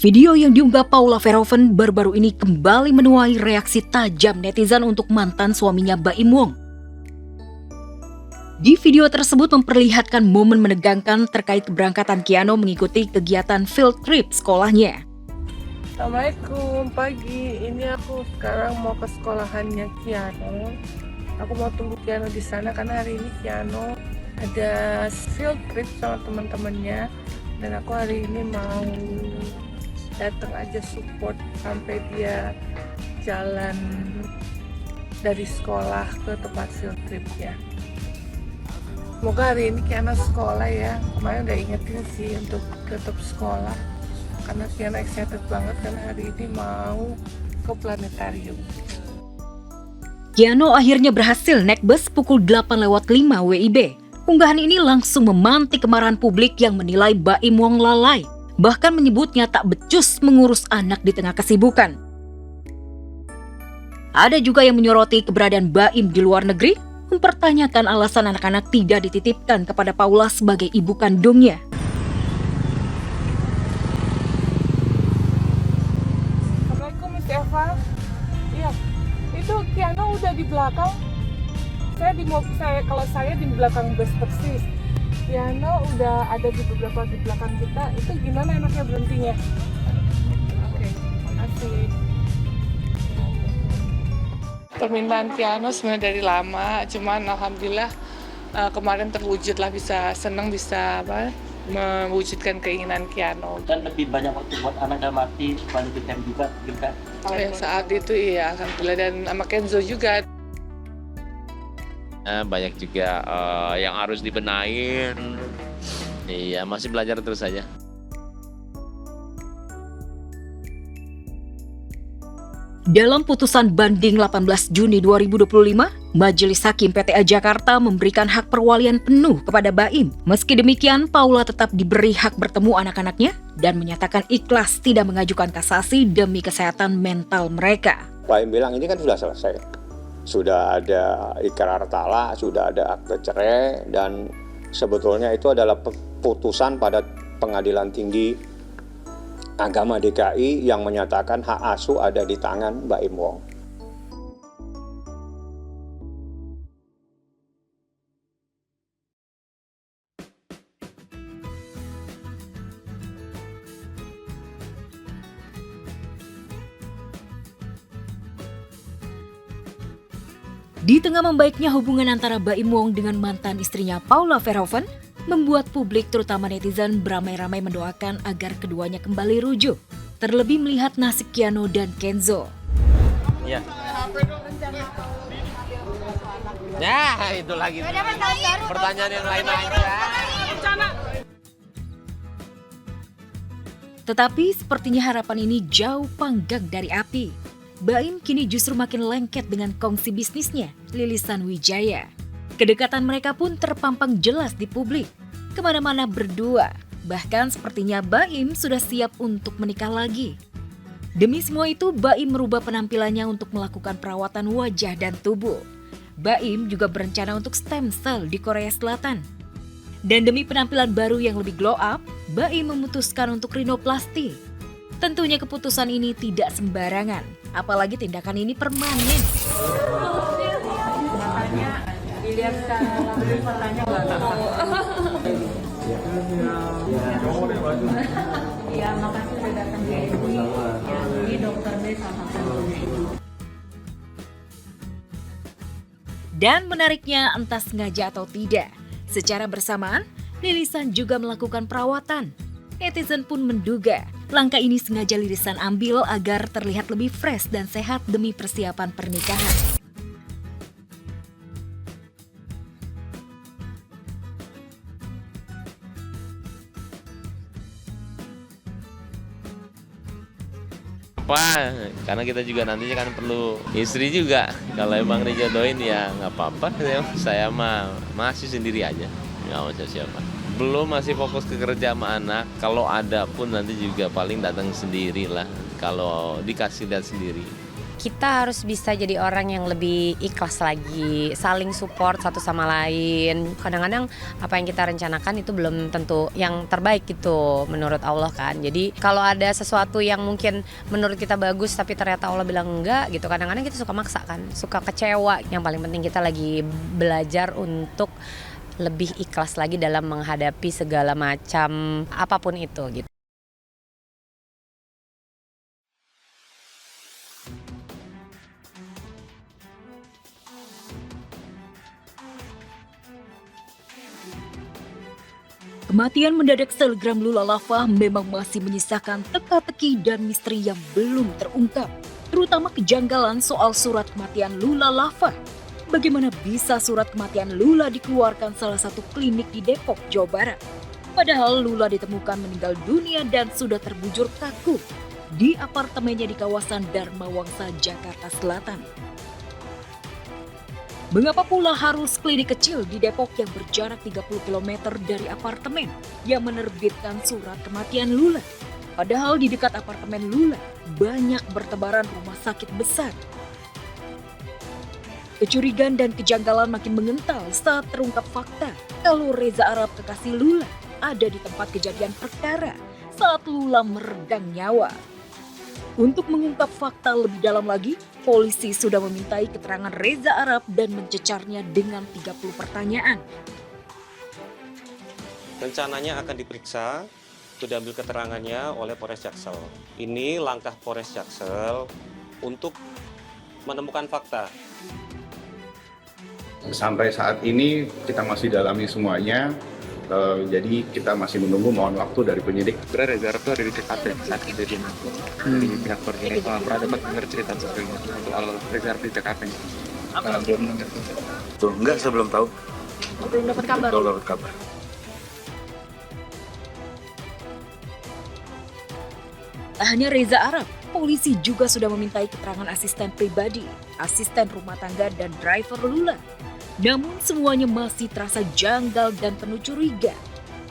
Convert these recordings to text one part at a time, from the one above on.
Video yang diunggah Paula Verhoeven baru-baru ini kembali menuai reaksi tajam netizen untuk mantan suaminya Baim Wong. Di video tersebut memperlihatkan momen menegangkan terkait keberangkatan Keanu mengikuti kegiatan field trip sekolahnya. Assalamualaikum, pagi. Ini aku sekarang mau ke sekolahannya Keanu. Aku mau tunggu Keanu di sana karena hari ini Keanu ada field trip sama teman-temannya, dan aku hari ini mau datang aja support sampai dia jalan dari sekolah ke tempat field tripnya. Semoga hari ini Keanu sekolah ya. Kemarin udah ingetin sih untuk tetap sekolah karena Keanu excited banget karena hari ini mau ke planetarium. Keanu akhirnya berhasil naik bus pukul 8:05 WIB. Unggahan ini langsung memantik kemarahan publik yang menilai Baim Wong lalai, bahkan menyebutnya tak becus mengurus anak di tengah kesibukan. Ada juga yang menyoroti keberadaan Baim di luar negeri, mempertanyakan alasan anak-anak tidak dititipkan kepada Paula sebagai ibu kandungnya. Assalamualaikum Miss Eva. Iya, itu Keanu udah di belakang. Kalau saya di belakang bus persis. Keanu udah ada di beberapa di belakang kita. Itu gimana enaknya berhentinya? Oke, makasih. Permintaan Keanu sebenarnya dari lama, cuman alhamdulillah kemarin terwujud lah, bisa seneng bisa mewujudkan keinginan Keanu. Dan lebih banyak waktu buat anak dan mati, quality time juga gitu kan. Saat itu iya, alhamdulillah, dan sama Kenzo juga. Banyak juga yang harus dibenahin. Iya, masih belajar terus saja. Dalam putusan banding 18 Juni 2025, Majelis Hakim PTA Jakarta memberikan hak perwalian penuh kepada Baim. Meski demikian, Paula tetap diberi hak bertemu anak-anaknya dan menyatakan ikhlas tidak mengajukan kasasi demi kesehatan mental mereka. Baim bilang ini kan sudah selesai. Sudah ada ikrar talak, sudah ada akte cerai, dan sebetulnya itu adalah putusan pada Pengadilan Tinggi Agama DKI yang menyatakan hak asuh ada di tangan Baim Wong. Di tengah membaiknya hubungan antara Baim Wong dengan mantan istrinya Paula Verhoeven, membuat publik terutama netizen beramai-ramai mendoakan agar keduanya kembali rujuk. Terlebih melihat nasib Keanu dan Kenzo. Ya. Ya, itu lagi. Pertanyaan yang lain aja. Tetapi sepertinya harapan ini jauh panggang dari api. Baim kini justru makin lengket dengan kongsi bisnisnya, Lilisan Wijaya. Kedekatan mereka pun terpampang jelas di publik. Kemana-mana berdua, bahkan sepertinya Baim sudah siap untuk menikah lagi. Demi semua itu, Baim merubah penampilannya untuk melakukan perawatan wajah dan tubuh. Baim juga berencana untuk stem cell di Korea Selatan. Dan demi penampilan baru yang lebih glow up, Baim memutuskan untuk rinoplasti. Tentunya keputusan ini tidak sembarangan, apalagi tindakan ini permanen. Dilihat secara langsung matanya ya, makasih udah datang ke sini. Ya, ini dokter B salah satu. Dan menariknya, entah sengaja atau tidak, secara bersamaan, Lilisan juga melakukan perawatan. Netizen pun menduga langkah ini sengaja Lilisan ambil agar terlihat lebih fresh dan sehat demi persiapan pernikahan. Karena kita juga nantinya kan perlu istri juga. Kalau emang dijodohin ya nggak apa-apa. Saya mah masih sendiri aja, nggak mau siapa. Belum, masih fokus ke kerja sama anak. Kalau ada pun nanti juga paling datang sendiri lah. Kalau dikasih lihat sendiri. kita harus bisa jadi orang yang lebih ikhlas lagi, saling support satu sama lain. Kadang-kadang apa yang kita rencanakan itu belum tentu yang terbaik gitu menurut Allah kan. Jadi kalau ada sesuatu yang mungkin menurut kita bagus tapi ternyata Allah bilang enggak gitu, kadang-kadang kita suka maksa kan, suka kecewa. Yang paling penting kita lagi belajar untuk lebih ikhlas lagi dalam menghadapi segala macam apapun itu gitu. Kematian mendadak selebgram Lula Lava memang masih menyisakan teka-teki dan misteri yang belum terungkap, terutama kejanggalan soal surat kematian Lula Lava. Bagaimana bisa surat kematian Lula dikeluarkan salah satu klinik di Depok, Jawa Barat? Padahal Lula ditemukan meninggal dunia dan sudah terbujur kaku di apartemennya di kawasan Dharma Wangsa, Jakarta Selatan. Mengapa pula harus klinik kecil di Depok yang berjarak 30 km dari apartemen yang menerbitkan surat kematian Lula? Padahal di dekat apartemen Lula banyak bertebaran rumah sakit besar. Kecurigaan dan kejanggalan makin mengental saat terungkap fakta kalau Reza Arab kekasih Lula ada di tempat kejadian perkara saat Lula meregang nyawa. Untuk mengungkap fakta lebih dalam lagi, polisi sudah memintai keterangan Reza Arab dan mencecarnya dengan 30 pertanyaan. Rencananya akan diperiksa, sudah ambil keterangannya oleh Polres Jaksel. Ini langkah Polres Jaksel untuk menemukan fakta. Sampai saat ini kita masih dalami semuanya. Jadi kita masih menunggu, mohon waktu dari penyidik. Sebenarnya Reza Arab itu ada di TKP saat kejadian dari pihak keluarga. Pernah dapat dengar cerita sebelumnya soal Reza Arab di TKP? Belum dengar. Tuh, enggak, saya belum tahu. Belum dapat kabar. Belum dapat kabar. Tak hanya Reza Arab, polisi juga sudah memintai keterangan asisten pribadi, asisten rumah tangga, dan driver Lula. Namun semuanya masih terasa janggal dan penuh curiga.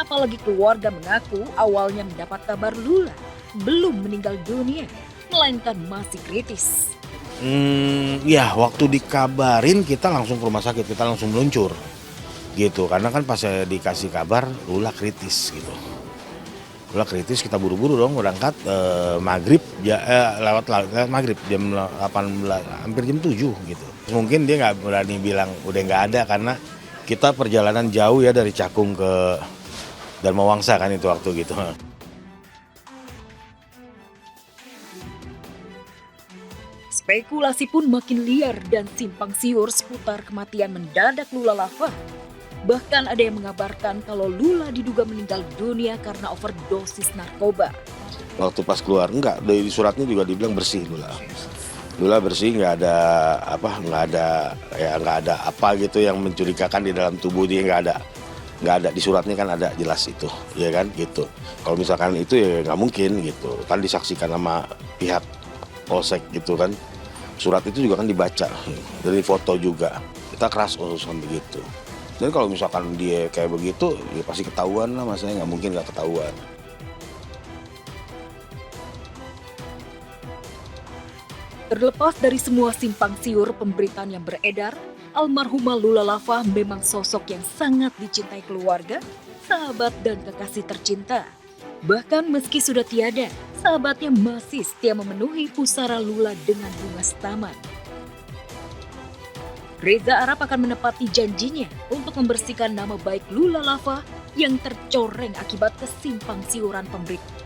Apalagi keluarga mengaku awalnya mendapat kabar Lula belum meninggal dunia, melainkan masih kritis. Ya waktu dikabarin kita langsung ke rumah sakit, kita langsung meluncur gitu. Karena kan pas saya dikasih kabar Lula kritis gitu. Lula kritis, kita buru-buru dong berangkat maghrib, lewat maghrib jam 18, hampir jam 7 gitu. Mungkin dia nggak berani bilang udah nggak ada karena kita perjalanan jauh ya dari Cakung ke Dharma Wangsa kan itu waktu gitu. Spekulasi pun makin liar dan simpang siur seputar kematian mendadak Lula Lava. Bahkan ada yang mengabarkan kalau Lula diduga meninggal dunia karena overdosis narkoba. Waktu pas keluar enggak, dari suratnya juga dibilang bersih Lula. Lula bersih, nggak ada apa gitu yang mencurigakan di dalam tubuh dia, nggak ada di suratnya kan ada jelas itu, ya kan gitu. Kalau misalkan itu ya nggak mungkin gitu, kan disaksikan sama pihak polsek gitu kan. Surat itu juga kan dibaca, dari foto juga. Kita keras urusan begitu. Jadi kalau misalkan dia kayak begitu, ya pasti ketahuan lah, maksudnya nggak mungkin nggak ketahuan. Terlepas dari semua simpang siur pemberitaan yang beredar, almarhumah Lula Lava memang sosok yang sangat dicintai keluarga, sahabat, dan kekasih tercinta. Bahkan meski sudah tiada, sahabatnya masih setia memenuhi pusara Lula dengan bunga setaman. Reza Arab akan menepati janjinya untuk membersihkan nama baik Lula Lava yang tercoreng akibat kesimpang siuran pemberitaan.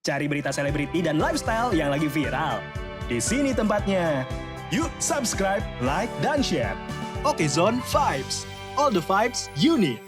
Cari berita selebriti dan lifestyle yang lagi viral. Di sini tempatnya. Yuk subscribe, like, dan share. Oke Zone Vibes. All the vibes you need.